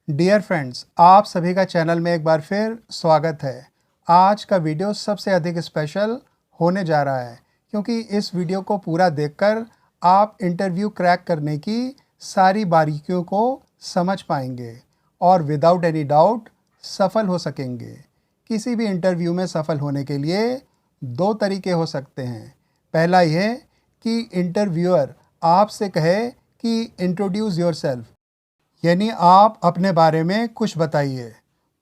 Dear friends, आप सभी का चैनल में एक बार फिर स्वागत है। आज का वीडियो सबसे अधिक स्पेशल होने जा रहा है क्योंकि इस वीडियो को पूरा देखकर आप इंटरव्यू क्रैक करने की सारी बारीकियों को समझ पाएंगे और विदाउट एनी डाउट सफल हो सकेंगे। किसी भी इंटरव्यू में सफल होने के लिए दो तरीके हो सकते हैं। पहला यह कि इंटरव्यूअर आपसे कहे कि इंट्रोड्यूस योरसेल्फ, यानी आप अपने बारे में कुछ बताइए,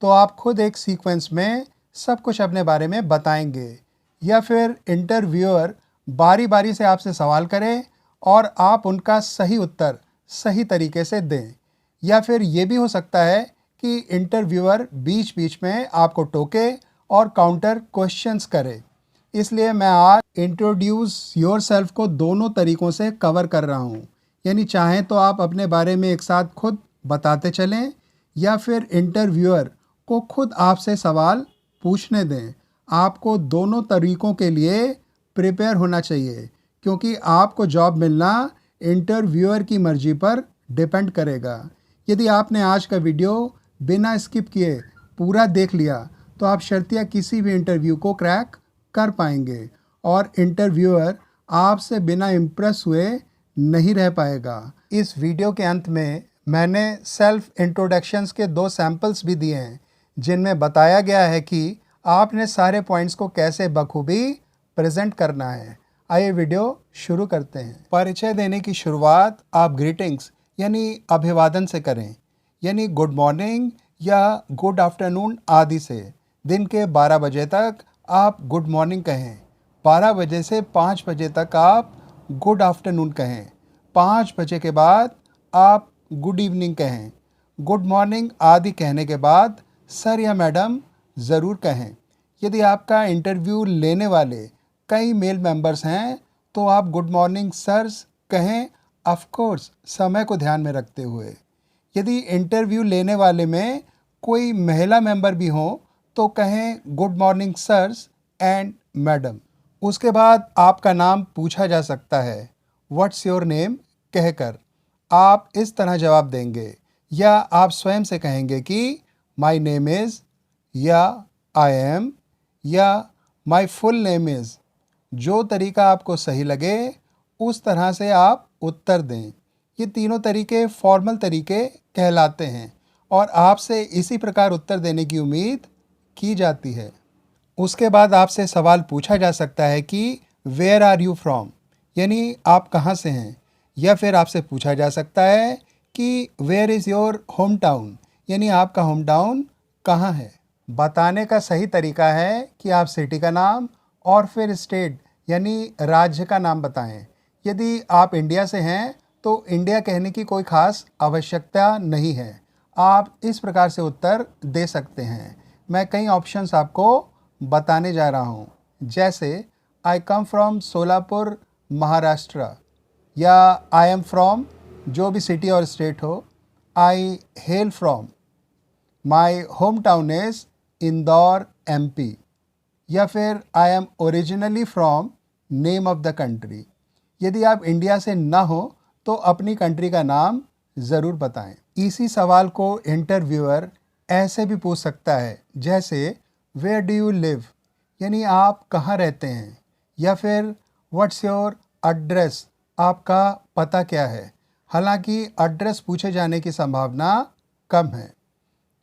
तो आप खुद एक सीक्वेंस में सब कुछ अपने बारे में बताएंगे। या फिर इंटरव्यूअर बारी बारी से आपसे सवाल करे और आप उनका सही उत्तर सही तरीके से दें। या फिर ये भी हो सकता है कि इंटरव्यूअर बीच बीच में आपको टोके और काउंटर क्वेश्चंस करे। इसलिए मैं आज इंट्रोड्यूस योरसेल्फ को दोनों तरीक़ों से कवर कर रहा हूँ। यानी चाहें तो आप अपने बारे में एक साथ खुद बताते चलें या फिर इंटरव्यूअर को खुद आपसे सवाल पूछने दें। आपको दोनों तरीक़ों के लिए प्रिपेयर होना चाहिए क्योंकि आपको जॉब मिलना इंटरव्यूअर की मर्ज़ी पर डिपेंड करेगा। यदि आपने आज का वीडियो बिना स्किप किए पूरा देख लिया तो आप शर्तिया किसी भी इंटरव्यू को क्रैक कर पाएंगे और इंटरव्यूअर आपसे बिना इम्प्रेस हुए नहीं रह पाएगा। इस वीडियो के अंत में मैंने सेल्फ इंट्रोडक्शंस के 2 सैम्पल्स भी दिए हैं जिनमें बताया गया है कि आपने सारे पॉइंट्स को कैसे बखूबी प्रेजेंट करना है। आइए वीडियो शुरू करते हैं। परिचय देने की शुरुआत आप ग्रीटिंग्स यानी अभिवादन से करें, यानी गुड मॉर्निंग या गुड आफ्टरनून आदि से। दिन के 12 बजे तक आप गुड मॉर्निंग कहें, 12 बजे से 5 बजे तक आप गुड आफ्टरनून कहें, 5 बजे के बाद आप गुड इवनिंग कहें। गुड मॉर्निंग आदि कहने के बाद सर या मैडम ज़रूर कहें। यदि आपका इंटरव्यू लेने वाले कई मेल मेंबर्स हैं तो आप गुड मॉर्निंग सर्स कहें, ऑफ कोर्स समय को ध्यान में रखते हुए। यदि इंटरव्यू लेने वाले में कोई महिला मेंबर भी हो तो कहें good morning sirs and madam. उसके बाद आपका नाम पूछा जा सकता है, व्हाट्स योर नेम कहकर। आप इस तरह जवाब देंगे या आप स्वयं से कहेंगे कि माय नेम इज़ या आई एम या माय फुल नेम इज़। जो तरीका आपको सही लगे उस तरह से आप उत्तर दें। ये तीनों तरीके फॉर्मल तरीके कहलाते हैं और आपसे इसी प्रकार उत्तर देने की उम्मीद की जाती है। उसके बाद आपसे सवाल पूछा जा सकता है कि वेयर आर यू फ्रॉम, यानी आप कहाँ से हैं। या फिर आपसे पूछा जा सकता है कि where is your home town, यानी आपका होम टाउन कहाँ है। बताने का सही तरीका है कि आप सिटी का नाम और फिर स्टेट यानी राज्य का नाम बताएं। यदि आप इंडिया से हैं तो इंडिया कहने की कोई ख़ास आवश्यकता नहीं है, आप इस प्रकार से उत्तर दे सकते हैं। मैं कई ऑप्शंस आपको बताने जा रहा हूँ, जैसे आई कम फ्रॉम सोलापुर महाराष्ट्र, या आई एम फ्रॉम जो भी सिटी और स्टेट हो, I hail from, my home town is Indore MP, या फिर I am originally from name of the country. यदि आप इंडिया से ना हो तो अपनी कंट्री का नाम ज़रूर बताएं। इसी सवाल को इंटरव्यूअर ऐसे भी पूछ सकता है, जैसे वेयर डू यू लिव, यानी आप कहाँ रहते हैं। या फिर व्हाट्स योर एड्रेस, आपका पता क्या है। हालांकि एड्रेस पूछे जाने की संभावना कम है,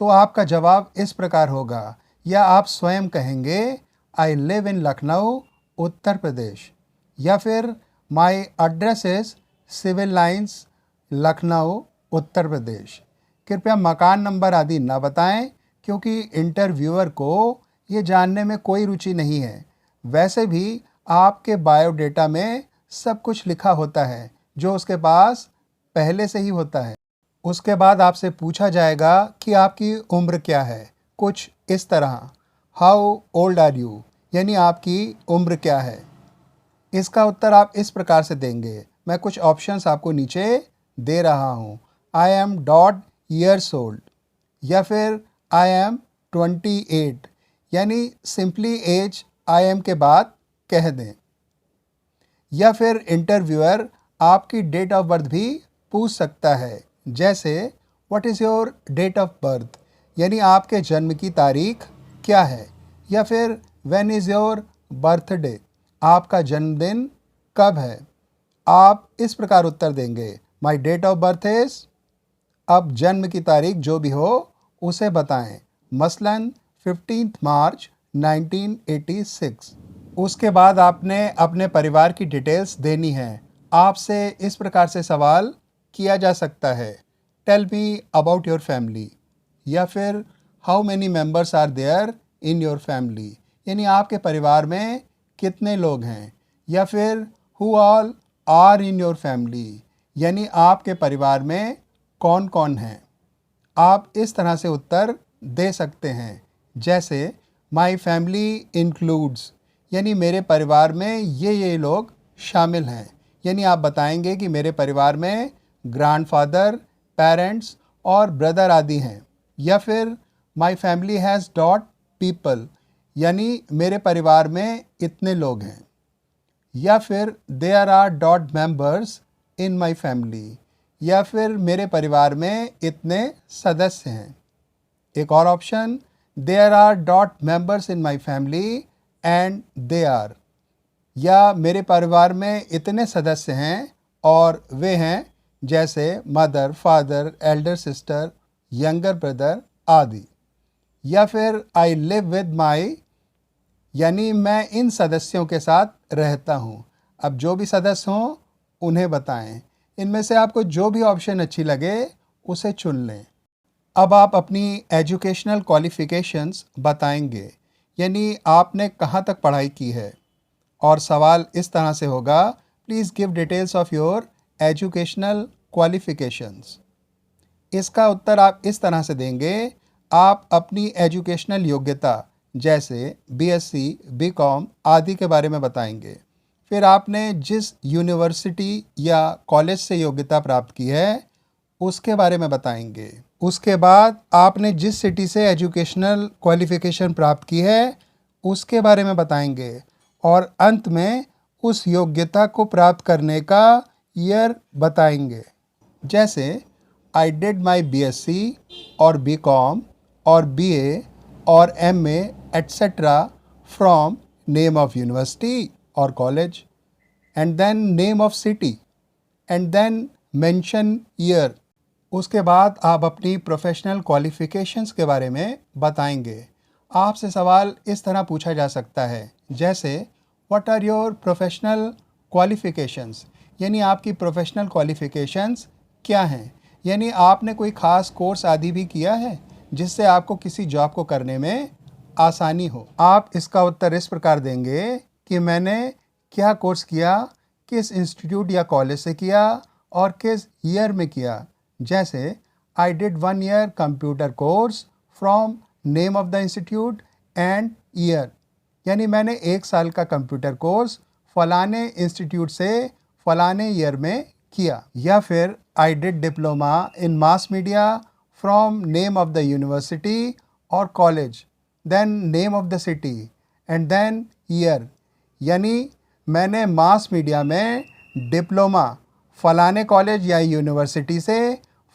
तो आपका जवाब इस प्रकार होगा, या आप स्वयं कहेंगे I live in Lucknow Uttar Pradesh, या फिर my address is civil lines Lucknow Uttar Pradesh. कृपया मकान नंबर आदि ना बताएं क्योंकि इंटरव्यूअर को ये जानने में कोई रुचि नहीं है। वैसे भी आपके बायोडेटा में सब कुछ लिखा होता है जो उसके पास पहले से ही होता है। उसके बाद आपसे पूछा जाएगा कि आपकी उम्र क्या है, कुछ इस तरह, हाउ ओल्ड आर यू, यानी आपकी उम्र क्या है। इसका उत्तर आप इस प्रकार से देंगे। मैं कुछ ऑप्शंस आपको नीचे दे रहा हूँ। I am dot years old, या फिर आई एम 28, यानी सिंपली एज आई एम के बाद कह दें। या फिर इंटरव्यूअर आपकी डेट ऑफ बर्थ भी पूछ सकता है, जैसे what is your date of birth, यानी आपके जन्म की तारीख क्या है। या फिर व्हेन इज़ योर बर्थडे, आपका जन्मदिन कब है। आप इस प्रकार उत्तर देंगे, माई डेट ऑफ बर्थ इज़, अब जन्म की तारीख जो भी हो उसे बताएं, मसलन 15 मार्च 1986। उसके बाद आपने अपने परिवार की डिटेल्स देनी है। आपसे इस प्रकार से सवाल किया जा सकता है, tell me about your family, या फिर how many members are there in your family, यानी आपके परिवार में कितने लोग हैं। या फिर who all are in your family, यानी आपके परिवार में कौन कौन हैं। आप इस तरह से उत्तर दे सकते हैं, जैसे माई फैमिली इंक्लूड्स, यानी मेरे परिवार में ये लोग शामिल हैं, यानी आप बताएंगे कि मेरे परिवार में ग्रैंडफादर, पेरेंट्स और ब्रदर आदि हैं। या फिर my family has dot people, यानी मेरे परिवार में इतने लोग हैं। या फिर there are dot members in my family, या फिर मेरे परिवार में इतने सदस्य हैं। एक और option, there are dot members in my family and they are, या मेरे परिवार में इतने सदस्य हैं और वे हैं, जैसे mother, father, Elder sister, younger brother आदि। या फिर आई लिव विद माई, यानी मैं इन सदस्यों के साथ रहता हूँ। अब जो भी सदस्य हों उन्हें बताएं। इनमें से आपको जो भी ऑप्शन अच्छी लगे उसे चुन लें। अब आप अपनी एजुकेशनल क्वालिफ़िकेशंस बताएंगे, यानी आपने कहाँ तक पढ़ाई की है। और सवाल इस तरह से होगा, please give details of your educational qualifications. इसका उत्तर आप इस तरह से देंगे, आप अपनी एजुकेशनल योग्यता जैसे बीएससी, बीकॉम आदि के बारे में बताएंगे। फिर आपने जिस यूनिवर्सिटी या कॉलेज से योग्यता प्राप्त की है उसके बारे में बताएंगे। उसके बाद आपने जिस सिटी से एजुकेशनल क्वालिफ़िकेशन प्राप्त की है उसके बारे में बताएंगे। और अंत में उस योग्यता को प्राप्त करने का ईयर बताएंगे, जैसे आई डिड माई बीएससी और बीकॉम और बीए और MA etcetera from name of university और college and then name of city and then mention year. उसके बाद आप अपनी प्रोफेशनल क्वालिफ़िकेशंस के बारे में बताएंगे। आपसे सवाल इस तरह पूछा जा सकता है, जैसे what are your professional qualifications, यानी आपकी प्रोफेशनल क्वालिफ़िकेशंस क्या हैं, यानी आपने कोई ख़ास कोर्स आदि भी किया है जिससे आपको किसी जॉब को करने में आसानी हो। आप इसका उत्तर इस प्रकार देंगे कि मैंने क्या कोर्स किया, किस इंस्टीट्यूट या कॉलेज से किया और किस ईयर में किया। जैसे I did 1 year computer course from name of the institute and year, यानी मैंने 1 साल का कंप्यूटर कोर्स फलाने इंस्टीट्यूट से फलाने ईयर में किया। या फिर I did diploma in mass media from name of the university और college, then name of the city and then year, यानी मैंने मास मीडिया में डिप्लोमा फलाने कॉलेज या यूनिवर्सिटी से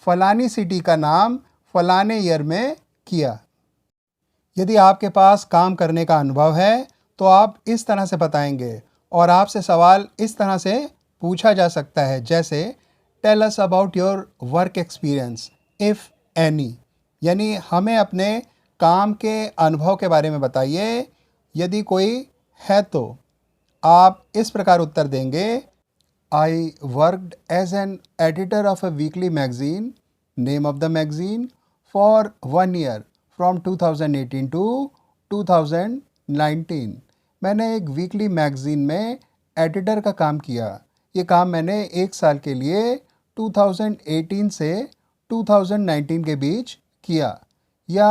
फलानी सिटी का नाम फलाने ईयर में किया। यदि आपके पास काम करने का अनुभव है तो आप इस तरह से बताएंगे। और आपसे सवाल इस तरह से पूछा जा सकता है, जैसे tell us about your work experience if any, यानी हमें अपने काम के अनुभव के बारे में बताइए यदि कोई है तो। आप इस प्रकार उत्तर देंगे, I worked as an editor of a weekly magazine, name of the magazine, for 1 year from 2018 to 2019। मैंने एक वीकली मैगजीन में एडिटर का काम किया। ये काम मैंने 1 साल के लिए 2018 से 2019 के बीच किया। या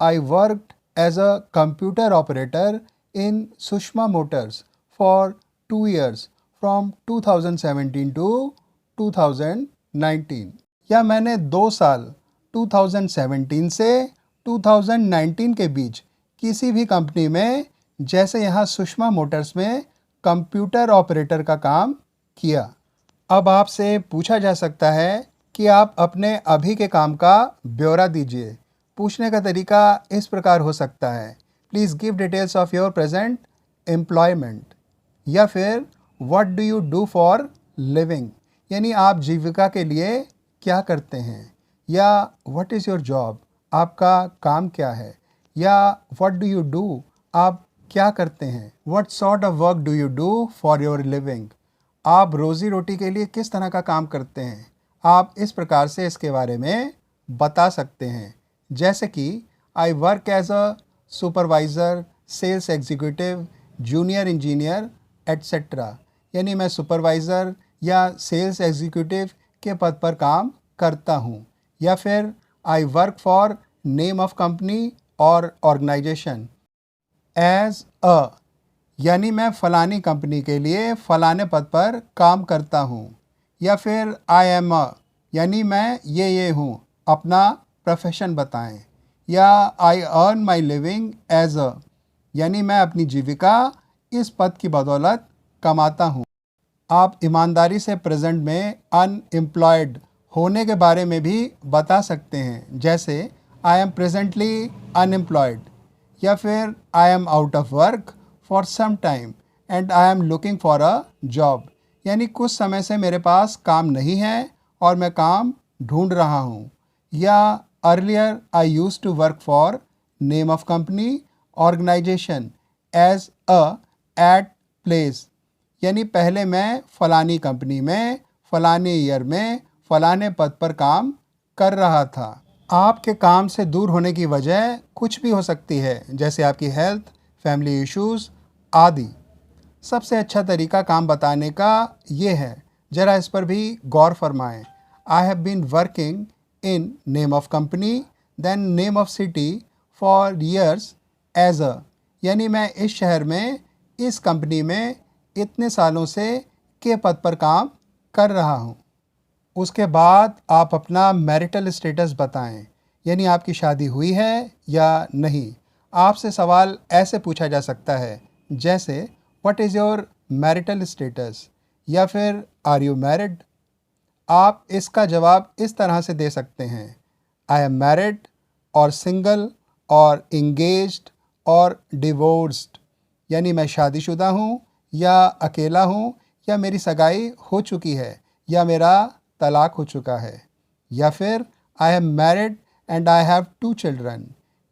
I worked as a computer operator in Sushma Motors for 2 years from 2017 to 2019। या मैंने 2 साल 2017 से 2019 के बीच किसी भी कंपनी में, जैसे यहाँ सुषमा मोटर्स में कंप्यूटर ऑपरेटर का काम किया। अब आपसे पूछा जा सकता है कि आप अपने अभी के काम का ब्यौरा दीजिए। पूछने का तरीका इस प्रकार हो सकता है, please give details of your present employment, या फिर what do you do for living, यानी आप जीविका के लिए क्या करते हैं, या व्हाट इज़ योर जॉब, आपका काम क्या है, या व्हाट डू यू डू, आप क्या करते हैं, what sort of work do you do for your living, आप रोज़ी रोटी के लिए किस तरह का काम करते हैं। आप इस प्रकार से इसके बारे में बता सकते हैं, जैसे कि I work as a supervisor, sales executive, junior engineer etcetera, यानी मैं सुपरवाइज़र या सेल्स एग्जीक्यूटिव के पद पर काम करता हूँ। या फिर I work for name of company और ऑर्गेनाइजेशन एज अ, यानी मैं फ़लानी कंपनी के लिए फ़लाने पद पर काम करता हूँ। या फिर आई एम अ, यानी मैं ये हूँ, अपना प्रोफेशन बताएं। या I earn my living as a, यानी मैं अपनी जीविका इस पद की बदौलत कमाता हूँ। आप ईमानदारी से प्रेजेंट में अनएम्प्लॉयड होने के बारे में भी बता सकते हैं, जैसे आई एम प्रेजेंटली अनएम्प्लॉयड, या फिर I am out of work for some time and I am looking for a job, यानी कुछ समय से मेरे पास काम नहीं है और मैं काम ढूंढ रहा हूँ। या earlier I used to work for name of company organisation as a at place, यानी पहले मैं फ़लानी कंपनी में फ़लाने ईयर में फ़लाने पद पर काम कर रहा था। आपके काम से दूर होने की वजह कुछ भी हो सकती है, जैसे आपकी हेल्थ, फैमिली इश्यूज़ आदि। सबसे अच्छा तरीका काम बताने का ये है, ज़रा इस पर भी गौर फरमाएं। I have been working in name of company then name of city for years as a, यानी मैं इस शहर में इस कंपनी में इतने सालों से के पद पर काम कर रहा हूँ। उसके बाद आप अपना मैरिटल स्टेटस बताएं, यानी आपकी शादी हुई है या नहीं। आपसे सवाल ऐसे पूछा जा सकता है, जैसे what is your marital status, या फिर आर यू मैरिड। आप इसका जवाब इस तरह से दे सकते हैं, आई एम मैरिड, और सिंगल, और इंगेज्ड, और डिवोर्स्ड, यानी मैं शादीशुदा हूँ या अकेला हूँ, या मेरी सगाई हो चुकी है या मेरा तलाक हो चुका है। या फिर I am married and I have 2 children,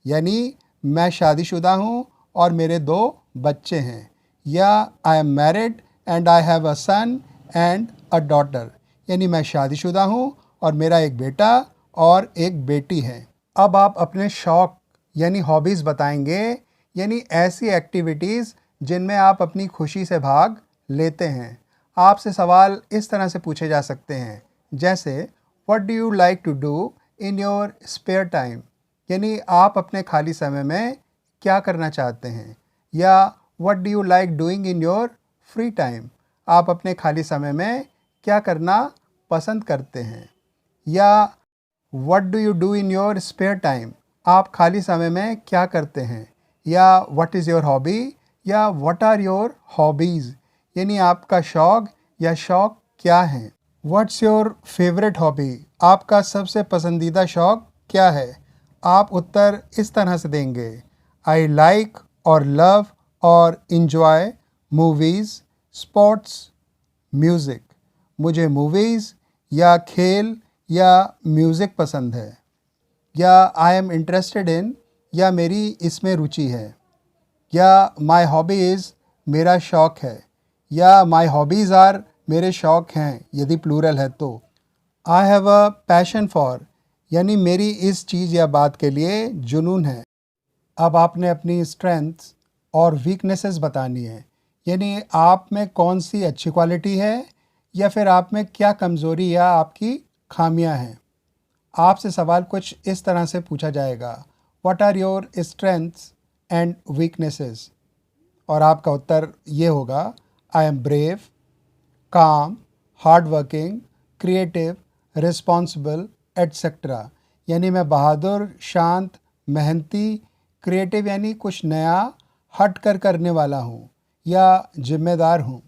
यानी मैं शादीशुदा हूँ और मेरे 2 बच्चे हैं। या I am married and I have a son and a daughter, यानी मैं शादीशुदा हूँ और मेरा एक बेटा और एक बेटी है। अब आप अपने शौक़ यानी हॉबीज़ बताएंगे, यानी ऐसी एक्टिविटीज़ जिनमें आप अपनी खुशी से भाग लेते हैं। आपसे सवाल इस तरह से पूछे जा सकते हैं, जैसे what do you like to do in your spare time, यानी आप अपने खाली समय में क्या करना चाहते हैं। या what do you like doing in your free time, आप अपने खाली समय में क्या करना पसंद करते हैं। या what do you do in your spare time, आप खाली समय में क्या करते हैं। या व्हाट इज़ योर हॉबी, या व्हाट आर योर हॉबीज़, यानी आपका शौक़ या शौक़ क्या है। व्हाट्स योर फेवरेट हॉबी, आपका सबसे पसंदीदा शौक़ क्या है। आप उत्तर इस तरह से देंगे, आई लाइक और लव और इंजॉय मूवीज़, स्पोर्ट्स, म्यूज़िक, मुझे मूवीज़ या खेल या म्यूज़िक पसंद है। या आई एम इंटरेस्टेड इन, या मेरी इसमें रुचि है। या माई हॉबी इज़, मेरा शौक़ है। या माई हॉबीज़ आर, मेरे शौक़ हैं यदि प्लूरल है तो। आई हैव अ पैशन फॉर, यानी मेरी इस चीज़ या बात के लिए जुनून है। अब आपने अपनी स्ट्रेंथ्स और वीकनेसेस बतानी है, यानी आप में कौन सी अच्छी क्वालिटी है या फिर आप में क्या कमज़ोरी या आपकी खामियां हैं। आपसे सवाल कुछ इस तरह से पूछा जाएगा, what are your strengths and weaknesses, और आपका उत्तर ये होगा, I am brave, calm, hard working, creative, responsible etcetera, यानी मैं बहादुर, शांत, मेहनती, क्रिएटिव यानी कुछ नया हट कर करने वाला हूँ या जिम्मेदार हूँ।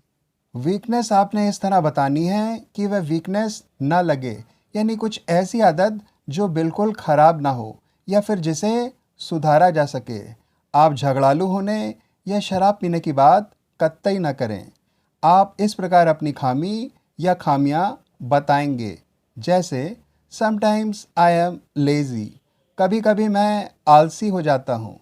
वीकनेस आपने इस तरह बतानी है कि वह वीकनेस ना लगे, यानी कुछ ऐसी आदत जो बिल्कुल ख़राब ना हो या फिर जिसे सुधारा जा सके। आप झगड़ालू होने या शराब पीने की बात कतई ना करें। आप इस प्रकार अपनी खामी या खामियां बताएंगे, जैसे समटाइम्स आई एम लेज़ी, कभी कभी मैं आलसी हो जाता हूँ।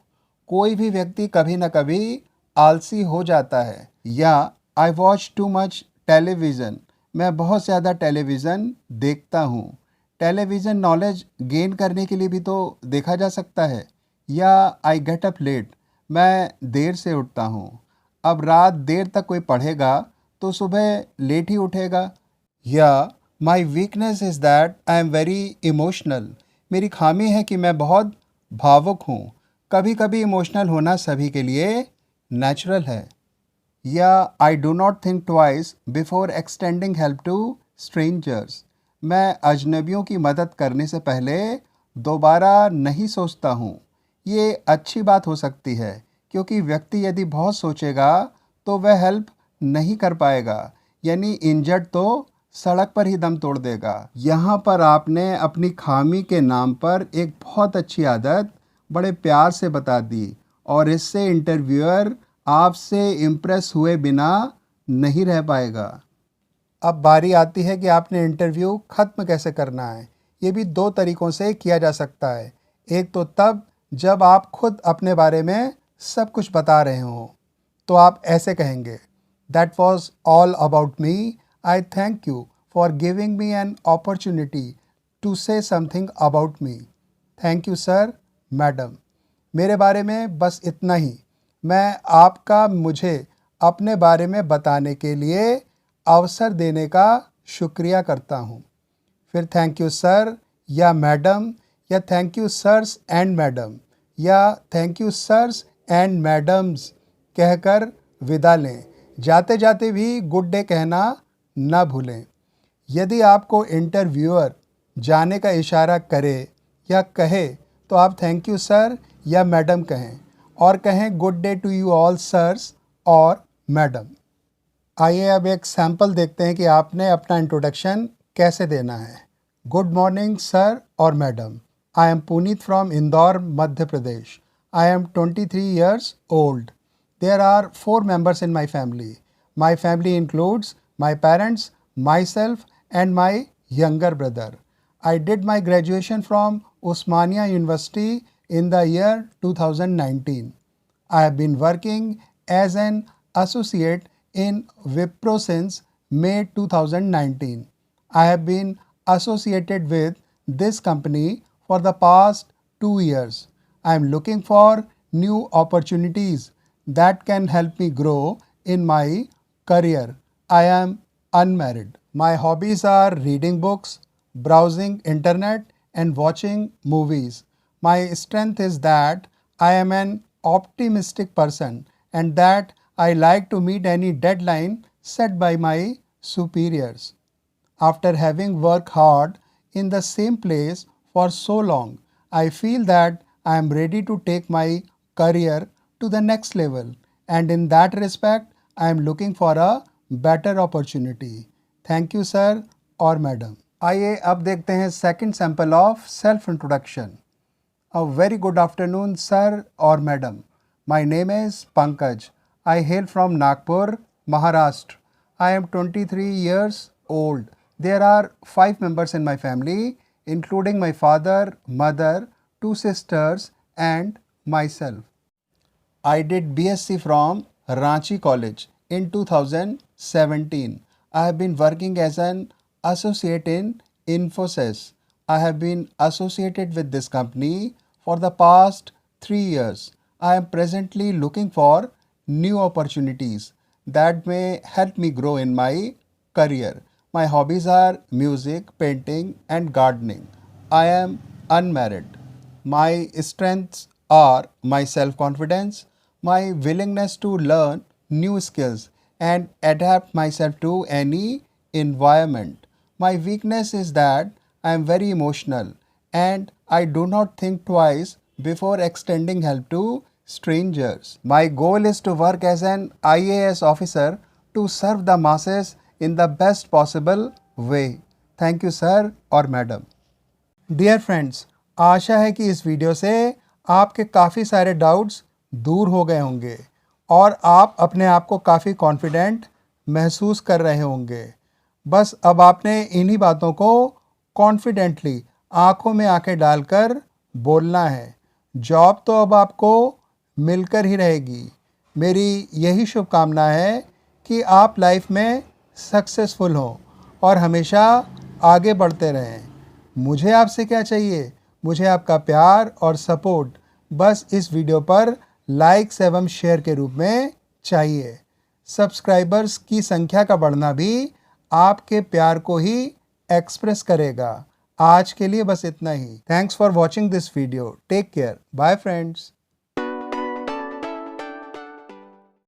कोई भी व्यक्ति कभी ना कभी आलसी हो जाता है। या I watch too much television, मैं बहुत ज़्यादा टेलीविज़न देखता हूँ। टेलीविज़न नॉलेज गेन करने के लिए भी तो देखा जा सकता है। या आई गेट अप लेट, मैं देर से उठता हूँ। अब रात देर तक कोई पढ़ेगा तो सुबह लेट ही उठेगा। या my weakness is that I am very emotional, मेरी खामी है कि मैं बहुत भावुक हूँ। कभी कभी इमोशनल होना सभी के लिए नेचुरल है। या I do not think twice before extending help to strangers, मैं अजनबियों की मदद करने से पहले दोबारा नहीं सोचता हूँ। ये अच्छी बात हो सकती है, क्योंकि व्यक्ति यदि बहुत सोचेगा तो वह हेल्प नहीं कर पाएगा, यानी इंजर्ड तो सड़क पर ही दम तोड़ देगा। यहाँ पर आपने अपनी खामी के नाम पर एक बहुत अच्छी आदत बड़े प्यार से बता दी, और इससे इंटरव्यूअर आपसे इम्प्रेस हुए बिना नहीं रह पाएगा। अब बारी आती है कि आपने इंटरव्यू ख़त्म कैसे करना है। ये भी दो तरीक़ों से किया जा सकता है। एक तो तब जब आप खुद अपने बारे में सब कुछ बता रहे हों, तो आप ऐसे कहेंगे, that was all about me, I thank you for giving me an opportunity to say something about me. Thank you sir, madam, मेरे बारे में बस इतना ही। मैं आपका मुझे अपने बारे में बताने के लिए अवसर देने का शुक्रिया करता हूँ। फिर थैंक यू सर या मैडम, या thank you sirs and madam, या thank you sirs and madams कहकर विदा लें। जाते जाते भी गुड डे कहना ना भूलें। यदि आपको इंटरव्यूअर जाने का इशारा करे या कहे तो आप थैंक यू सर या मैडम कहें, और कहें good day to you all sirs और मैडम। आइए अब एक सैम्पल देखते हैं कि आपने अपना इंट्रोडक्शन कैसे देना है। गुड मॉर्निंग सर और madam, I am Puneet from Indore, Madhya Pradesh. I am 23 years old. There are 4 members in my family. My family includes my parents, myself, and my younger brother. I did my graduation from Osmania University in the year 2019. I have been working as an associate in Wipro since May 2019. I have been associated with this company for the past 2 years. I am looking for new opportunities that can help me grow in my career. I am unmarried. My hobbies are reading books, browsing internet, and watching movies. My strength is that I am an optimistic person and that I like to meet any deadline set by my superiors. After having worked hard in the same place for so long, I feel that I am ready to take my career to the next level, and in that respect, I am looking for a better opportunity. Thank you sir और madam. आइए अब देखते हैं second sample of self introduction. A very good afternoon, sir or madam. My name is Pankaj. I hail from Nagpur, Maharashtra. I am 23 years old. There are 5 members in my family, including my father, mother, 2 sisters, and myself. I did BSc from Ranchi College in 2017. I have been working as an associate in Infosys. I have been associated with this company for the past 3 years. I am presently looking for new opportunities that may help me grow in my career. My hobbies are music, painting, and gardening. I am unmarried. My strengths are my self confidence, my willingness to learn new skills, and adapt myself to any environment. My weakness is that I am very emotional and I do not think twice before extending help to strangers. My goal is to work as an IAS officer to serve the masses in the best possible way. Thank you sir और madam. Dear friends, आशा है कि इस video से आपके काफ़ी सारे doubts दूर हो गए होंगे और आप अपने आप को काफ़ी कॉन्फिडेंट महसूस कर रहे होंगे। बस अब आपने इन्हीं बातों को कॉन्फिडेंटली आंखों में आंखें डालकर बोलना है। जॉब तो अब आपको मिलकर ही रहेगी। मेरी यही शुभकामना है कि आप लाइफ में सक्सेसफुल हों और हमेशा आगे बढ़ते रहें। मुझे आपसे क्या चाहिए? मुझे आपका प्यार और सपोर्ट बस इस वीडियो पर लाइक्स एवं शेयर के रूप में चाहिए। सब्सक्राइबर्स की संख्या का बढ़ना भी आपके प्यार को ही एक्सप्रेस करेगा। आज के लिए बस इतना ही। Thanks for watching this video. Take care. Bye friends.